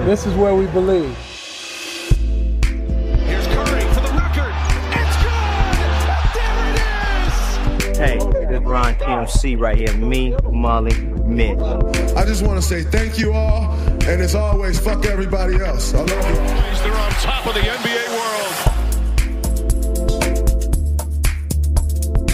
This is where we believe. Here's Curry for the record. It's good! There it is! Hey, this is Ron TMC right here. Me, Molly, Mitch. I just want to say thank you all, and as always, fuck everybody else. I love you. They're on top of the NBA world.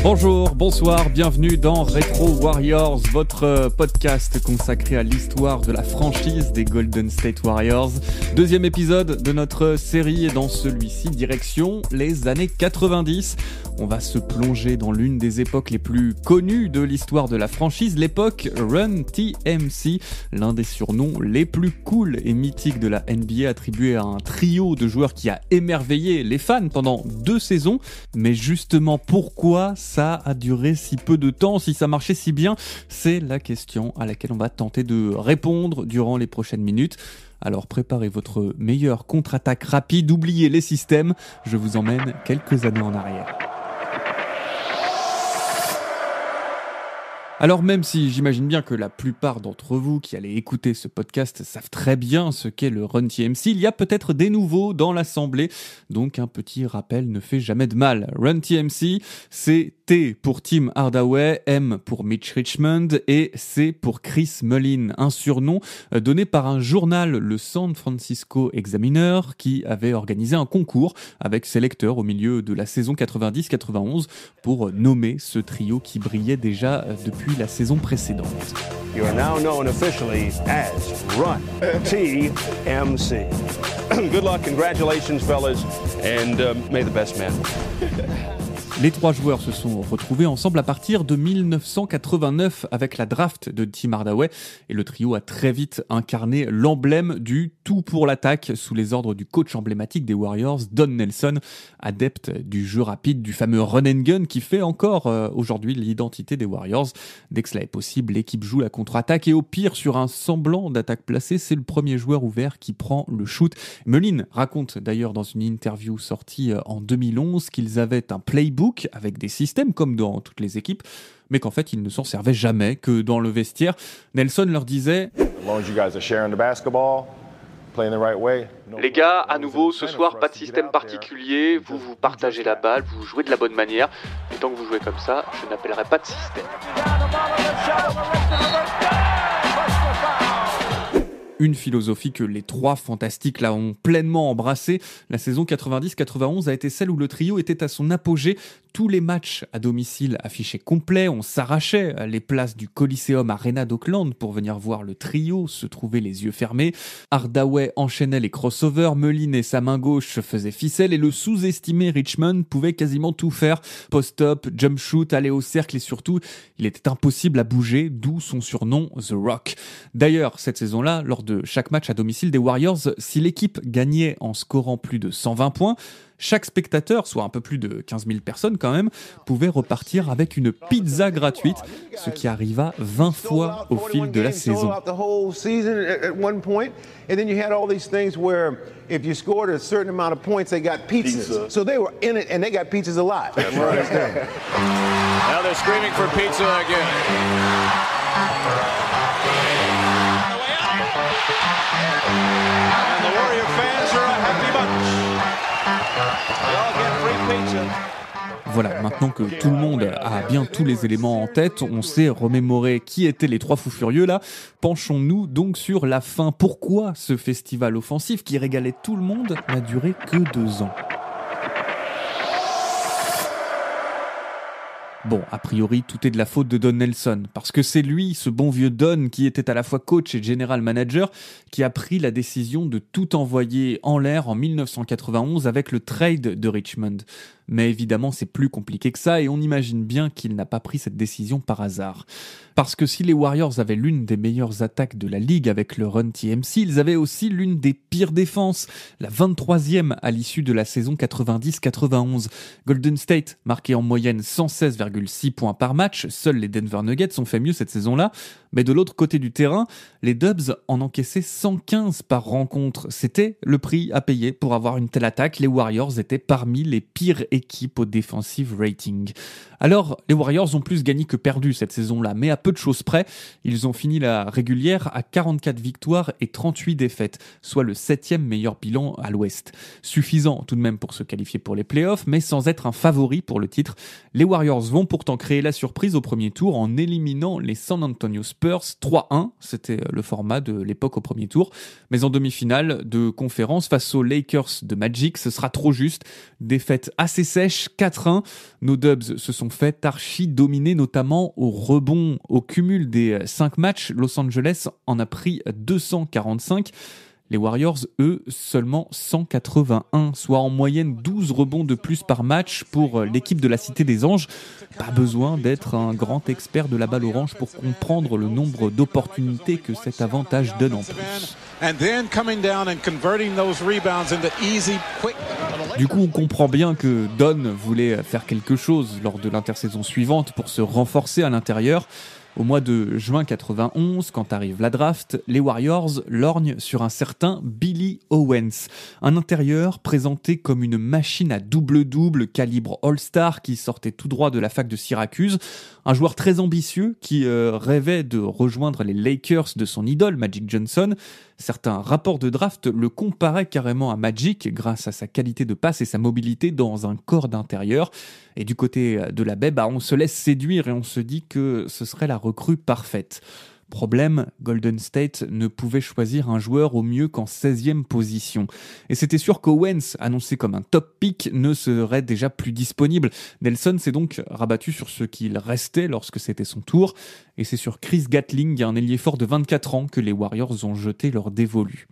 Bonjour, bonsoir, bienvenue dans Retro Warriors, votre podcast consacré à l'histoire de la franchise des Golden State Warriors. Deuxième épisode de notre série et dans celui-ci, direction les années 90. On va se plonger dans l'une des époques les plus connues de l'histoire de la franchise, l'époque Run TMC, l'un des surnoms les plus cool et mythiques de la NBA, attribué à un trio de joueurs qui a émerveillé les fans pendant 2 saisons. Mais justement, pourquoi ça a duré si peu de temps, si ça marchait si bien? C'est la question à laquelle on va tenter de répondre durant les prochaines minutes. Alors préparez votre meilleure contre-attaque rapide, oubliez les systèmes, je vous emmène quelques années en arrière. Alors même si j'imagine bien que la plupart d'entre vous qui allez écouter ce podcast savent très bien ce qu'est le Run TMC, il y a peut-être des nouveaux dans l'assemblée, donc un petit rappel ne fait jamais de mal. Run TMC, c'est T pour Tim Hardaway, M pour Mitch Richmond et C pour Chris Mullin, un surnom donné par un journal, le San Francisco Examiner, qui avait organisé un concours avec ses lecteurs au milieu de la saison 90-91 pour nommer ce trio qui brillait déjà depuis la saison précédente. You are now known officially as Run TMC. Good luck, congratulations, fellas, and may the best man. Les 3 joueurs se sont retrouvés ensemble à partir de 1989 avec la draft de Tim Hardaway et le trio a très vite incarné l'emblème du tout pour l'attaque sous les ordres du coach emblématique des Warriors, Don Nelson, adepte du jeu rapide, du fameux run and gun qui fait encore aujourd'hui l'identité des Warriors. Dès que cela est possible, l'équipe joue la contre-attaque et au pire sur un semblant d'attaque placée, c'est le premier joueur ouvert qui prend le shoot. Mullin raconte d'ailleurs dans une interview sortie en 2011 qu'ils avaient un playbook avec des systèmes comme dans toutes les équipes, mais qu'en fait ils ne s'en servaient jamais, que dans le vestiaire. Nelson leur disait « Les gars, à nouveau, ce soir, pas de système particulier, vous partagez la balle, vous jouez de la bonne manière, et tant que vous jouez comme ça, je n'appellerai pas de système. » Une philosophie que les 3 fantastiques là ont pleinement embrassée. La saison 90-91 a été celle où le trio était à son apogée. Tous les matchs à domicile affichaient complets, on s'arrachait les places du Coliseum Arena d'Auckland pour venir voir le trio se trouver les yeux fermés. Hardaway enchaînait les crossovers, Mullin et sa main gauche faisaient ficelle et le sous-estimé Richmond pouvait quasiment tout faire. Post-up, jump shoot, aller au cercle et surtout, il était impossible à bouger, d'où son surnom The Rock. D'ailleurs, cette saison-là, lors de chaque match à domicile des Warriors, si l'équipe gagnait en scorant plus de 120 points, chaque spectateur, soit un peu plus de 15 000 personnes quand même, pouvait repartir avec une pizza gratuite, ce qui arriva 20 fois au fil de la saison. Voilà, maintenant que tout le monde a bien tous les éléments en tête, on sait remémorer qui étaient les 3 fous furieux là, penchons-nous donc sur la fin. Pourquoi ce festival offensif qui régalait tout le monde n'a duré que 2 ans? Bon, a priori, tout est de la faute de Don Nelson, parce que c'est lui, ce bon vieux Don, qui était à la fois coach et general manager, qui a pris la décision de tout envoyer en l'air en 1991 avec le trade de Richmond. Mais évidemment, c'est plus compliqué que ça et on imagine bien qu'il n'a pas pris cette décision par hasard. Parce que si les Warriors avaient l'une des meilleures attaques de la ligue avec le Run TMC, ils avaient aussi l'une des pires défenses, la 23e à l'issue de la saison 90-91. Golden State marquait en moyenne 116,6 points par match, seuls les Denver Nuggets ont fait mieux cette saison-là, mais de l'autre côté du terrain, les Dubs en encaissaient 115 par rencontre. C'était le prix à payer pour avoir une telle attaque, les Warriors étaient parmi les pires équipe au defensive rating. Alors, les Warriors ont plus gagné que perdu cette saison-là, mais à peu de choses près, ils ont fini la régulière à 44 victoires et 38 défaites, soit le 7e meilleur bilan à l'Ouest. Suffisant tout de même pour se qualifier pour les playoffs, mais sans être un favori pour le titre. Les Warriors vont pourtant créer la surprise au premier tour en éliminant les San Antonio Spurs 3-1, c'était le format de l'époque au premier tour, mais en demi-finale de conférence face aux Lakers de Magic, ce sera trop juste. Défaite assez sèche, 4-1. Nos Dubs se sont fait archi dominer, notamment au rebond. Au cumul des 5 matchs, Los Angeles en a pris 245. Les Warriors, eux, seulement 181, soit en moyenne 12 rebonds de plus par match pour l'équipe de la Cité des Anges. Pas besoin d'être un grand expert de la balle orange pour comprendre le nombre d'opportunités que cet avantage donne en plus. Du coup, on comprend bien que Don voulait faire quelque chose lors de l'intersaison suivante pour se renforcer à l'intérieur. Au mois de juin 91, quand arrive la draft, les Warriors lorgnent sur un certain Billy Owens. Un intérieur présenté comme une machine à double-double calibre All-Star qui sortait tout droit de la fac de Syracuse. Un joueur très ambitieux qui rêvait de rejoindre les Lakers de son idole Magic Johnson. Certains rapports de draft le comparaient carrément à Magic grâce à sa qualité de passe et sa mobilité dans un corps d'intérieur. Et du côté de la baie, on se laisse séduire et on se dit que ce serait la recrue parfaite. Problème, Golden State ne pouvait choisir un joueur au mieux qu'en 16e position. Et c'était sûr qu'Owens, annoncé comme un top pick, ne serait déjà plus disponible. Nelson s'est donc rabattu sur ce qu'il restait lorsque c'était son tour. Et c'est sur Chris Gatling, un ailier fort de 24 ans, que les Warriors ont jeté leur dévolu.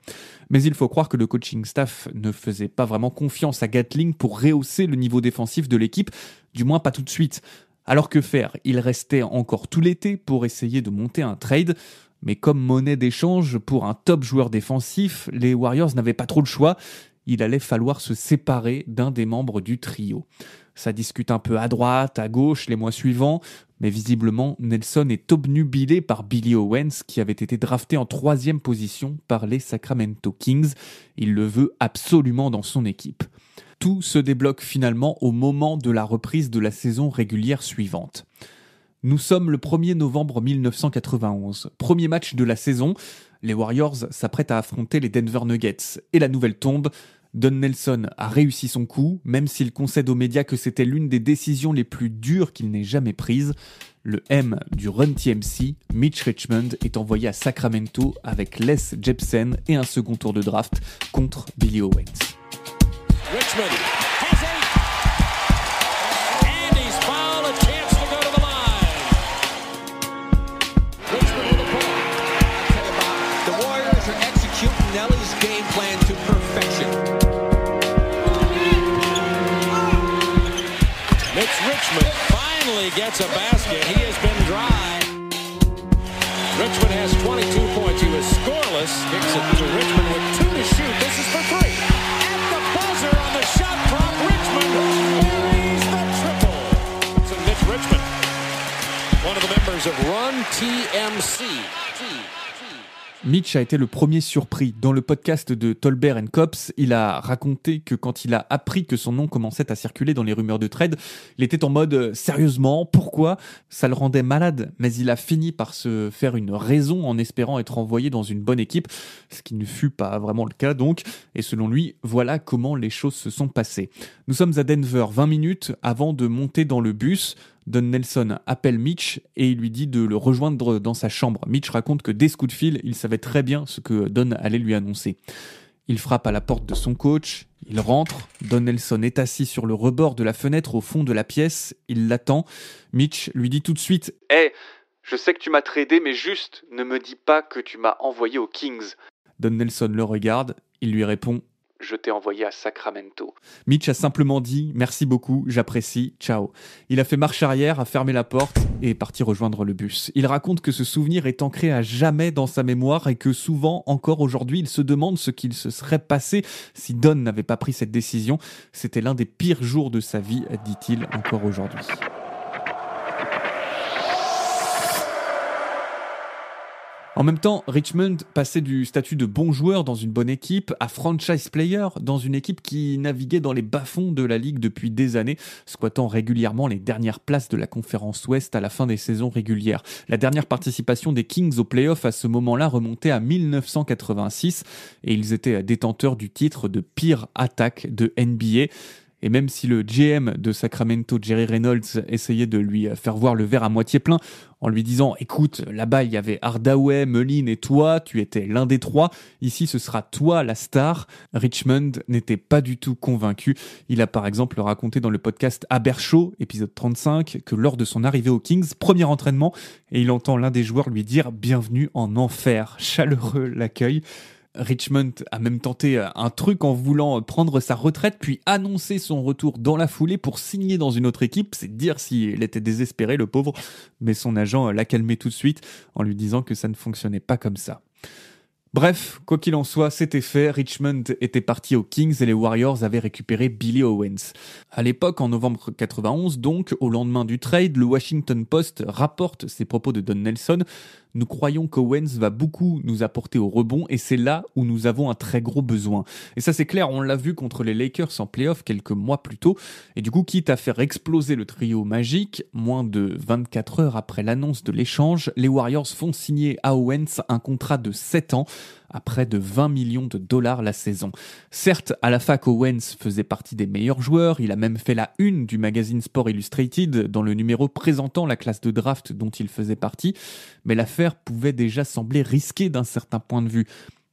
Mais il faut croire que le coaching staff ne faisait pas vraiment confiance à Gatling pour rehausser le niveau défensif de l'équipe, du moins pas tout de suite. Alors que faire ? Il restait encore tout l'été pour essayer de monter un trade, mais comme monnaie d'échange pour un top joueur défensif, les Warriors n'avaient pas trop le choix. Il allait falloir se séparer d'un des membres du trio. Ça discute un peu à droite, à gauche les mois suivants, mais visiblement Nelson est obnubilé par Billy Owens qui avait été drafté en 3e position par les Sacramento Kings. Il le veut absolument dans son équipe. Tout se débloque finalement au moment de la reprise de la saison régulière suivante. Nous sommes le 1er novembre 1991. Premier match de la saison. Les Warriors s'apprêtent à affronter les Denver Nuggets. Et la nouvelle tombe. Don Nelson a réussi son coup, même s'il concède aux médias que c'était l'une des décisions les plus dures qu'il n'ait jamais prises. Le M du Run TMC, Mitch Richmond, est envoyé à Sacramento avec Les Jepsen et un second tour de draft contre Billy Owens. Richmond has 8. And he's fouled, a chance to go to the line. Richmond with a point. I'll tell you about the Warriors are executing Nelly's game plan to perfection. Mitch Richmond finally gets a basket. He has been dry. Richmond has 22 points. He was scoreless. Kicks it to Richmond with 2 to shoot. This is for 3. On the shot clock, Richmond buries the triple. It's Mitch Richmond, one of the members of Run TMC. Mitch a été le premier surpris. Dans le podcast de Tolbert & Cops, il a raconté que quand il a appris que son nom commençait à circuler dans les rumeurs de trade, il était en mode « Sérieusement, pourquoi ?» Ça le rendait malade, mais il a fini par se faire une raison en espérant être envoyé dans une bonne équipe, ce qui ne fut pas vraiment le cas donc. Et selon lui, voilà comment les choses se sont passées. Nous sommes à Denver 20 minutes avant de monter dans le bus. Don Nelson appelle Mitch et il lui dit de le rejoindre dans sa chambre. Mitch raconte que dès ce coup de fil, il savait très bien ce que Don allait lui annoncer. Il frappe à la porte de son coach, il rentre, Don Nelson est assis sur le rebord de la fenêtre au fond de la pièce, il l'attend. Mitch lui dit tout de suite « Hey, je sais que tu m'as tradé, mais juste, ne me dis pas que tu m'as envoyé aux Kings. » Don Nelson le regarde, il lui répond « Je t'ai envoyé à Sacramento. » Mitch a simplement dit « Merci beaucoup, j'apprécie, ciao ». Il a fait marche arrière, a fermé la porte et est parti rejoindre le bus. Il raconte que ce souvenir est ancré à jamais dans sa mémoire et que souvent, encore aujourd'hui, il se demande ce qu'il se serait passé si Don n'avait pas pris cette décision. C'était l'un des pires jours de sa vie, dit-il encore aujourd'hui. En même temps, Richmond passait du statut de bon joueur dans une bonne équipe à franchise player dans une équipe qui naviguait dans les bas-fonds de la ligue depuis des années, squattant régulièrement les dernières places de la conférence Ouest à la fin des saisons régulières. La dernière participation des Kings aux playoffs à ce moment-là remontait à 1986 et ils étaient détenteurs du titre de pire attaque de NBA. Et même si le GM de Sacramento, Jerry Reynolds, essayait de lui faire voir le verre à moitié plein en lui disant « Écoute, là-bas, il y avait Hardaway, Mullin et toi, tu étais l'un des trois. Ici, ce sera toi la star. » Richmond n'était pas du tout convaincu. Il a par exemple raconté dans le podcast Aber Show, épisode 35, que lors de son arrivée aux Kings, premier entraînement, et il entend l'un des joueurs lui dire « Bienvenue en enfer ». Chaleureux l'accueil. Richmond a même tenté un truc en voulant prendre sa retraite puis annoncer son retour dans la foulée pour signer dans une autre équipe. C'est dire s'il était désespéré, le pauvre. Mais son agent l'a calmé tout de suite en lui disant que ça ne fonctionnait pas comme ça. Bref, quoi qu'il en soit, c'était fait. Richmond était parti aux Kings et les Warriors avaient récupéré Billy Owens. À l'époque, en novembre 91, donc, au lendemain du trade, le Washington Post rapporte ces propos de Don Nelson. Nous croyons qu'Owens va beaucoup nous apporter au rebond et c'est là où nous avons un très gros besoin. Et ça c'est clair, on l'a vu contre les Lakers en play-off quelques mois plus tôt. Et du coup, quitte à faire exploser le trio magique, moins de 24 heures après l'annonce de l'échange, les Warriors font signer à Owens un contrat de 7 ans à près de 20 millions de dollars la saison. Certes, à la fac, Owens faisait partie des meilleurs joueurs, il a même fait la une du magazine Sport Illustrated dans le numéro présentant la classe de draft dont il faisait partie, mais l'affaire pouvait déjà sembler risquée d'un certain point de vue.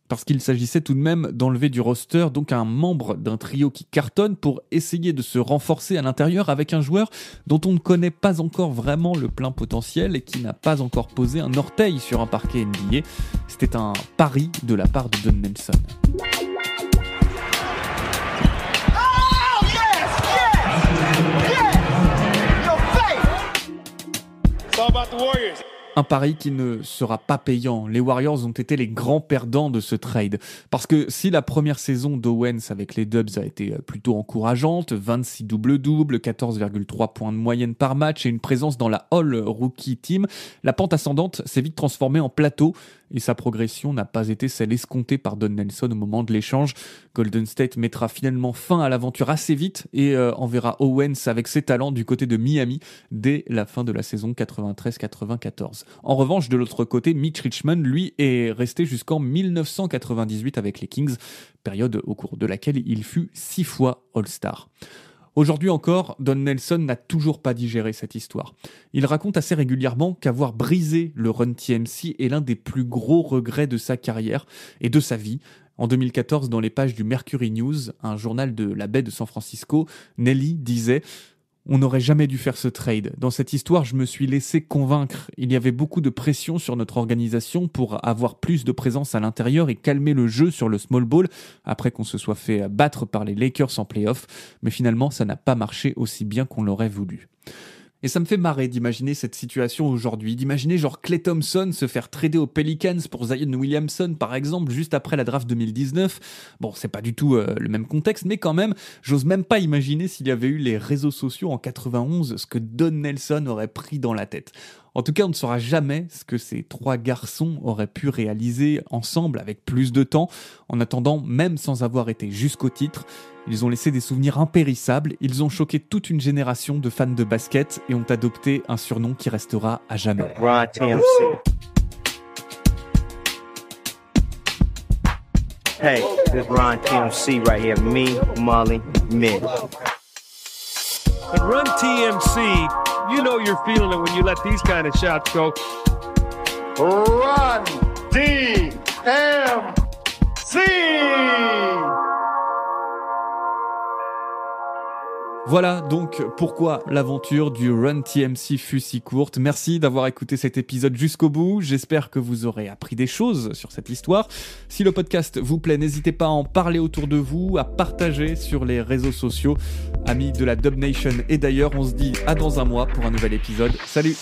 Parce qu'il s'agissait tout de même d'enlever du roster donc un membre d'un trio qui cartonne pour essayer de se renforcer à l'intérieur avec un joueur dont on ne connaît pas encore vraiment le plein potentiel et qui n'a pas encore posé un orteil sur un parquet NBA. C'était un pari de la part de Don Nelson. Un pari qui ne sera pas payant. Les Warriors ont été les grands perdants de ce trade. Parce que si la première saison d'Owens avec les Dubs a été plutôt encourageante, 26 double-double, 14,3 points de moyenne par match et une présence dans la All Rookie Team, la pente ascendante s'est vite transformée en plateau et sa progression n'a pas été celle escomptée par Don Nelson au moment de l'échange. Golden State mettra finalement fin à l'aventure assez vite et enverra Owens avec ses talents du côté de Miami dès la fin de la saison 93-94. En revanche, de l'autre côté, Mitch Richmond, lui, est resté jusqu'en 1998 avec les Kings, période au cours de laquelle il fut 6 fois All-Star. Aujourd'hui encore, Don Nelson n'a toujours pas digéré cette histoire. Il raconte assez régulièrement qu'avoir brisé le Run TMC est l'un des plus gros regrets de sa carrière et de sa vie. En 2014, dans les pages du Mercury News, un journal de la baie de San Francisco, Nelly disait « On n'aurait jamais dû faire ce trade. Dans cette histoire, je me suis laissé convaincre. Il y avait beaucoup de pression sur notre organisation pour avoir plus de présence à l'intérieur et calmer le jeu sur le small ball après qu'on se soit fait battre par les Lakers en play-off. Mais finalement, ça n'a pas marché aussi bien qu'on l'aurait voulu. » Et ça me fait marrer d'imaginer cette situation aujourd'hui, d'imaginer genre Klay Thompson se faire trader aux Pelicans pour Zion Williamson par exemple juste après la draft 2019. Bon, c'est pas du tout le même contexte, mais quand même, j'ose même pas imaginer s'il y avait eu les réseaux sociaux en 91, ce que Don Nelson aurait pris dans la tête. En tout cas, on ne saura jamais ce que ces trois garçons auraient pu réaliser ensemble avec plus de temps. En attendant, même sans avoir été jusqu'au titre, ils ont laissé des souvenirs impérissables, ils ont choqué toute une génération de fans de basket et ont adopté un surnom qui restera à jamais. Ron TMC. Hey, this is Ron TMC right here. Me, Molly, Mitch. But Run TMC, you know you're feeling it when you let these kind of shots go. Run TMC. Voilà donc pourquoi l'aventure du Run TMC fut si courte. Merci d'avoir écouté cet épisode jusqu'au bout. J'espère que vous aurez appris des choses sur cette histoire. Si le podcast vous plaît, n'hésitez pas à en parler autour de vous, à partager sur les réseaux sociaux. Amis de la Dub Nation et d'ailleurs, on se dit à dans un mois pour un nouvel épisode. Salut!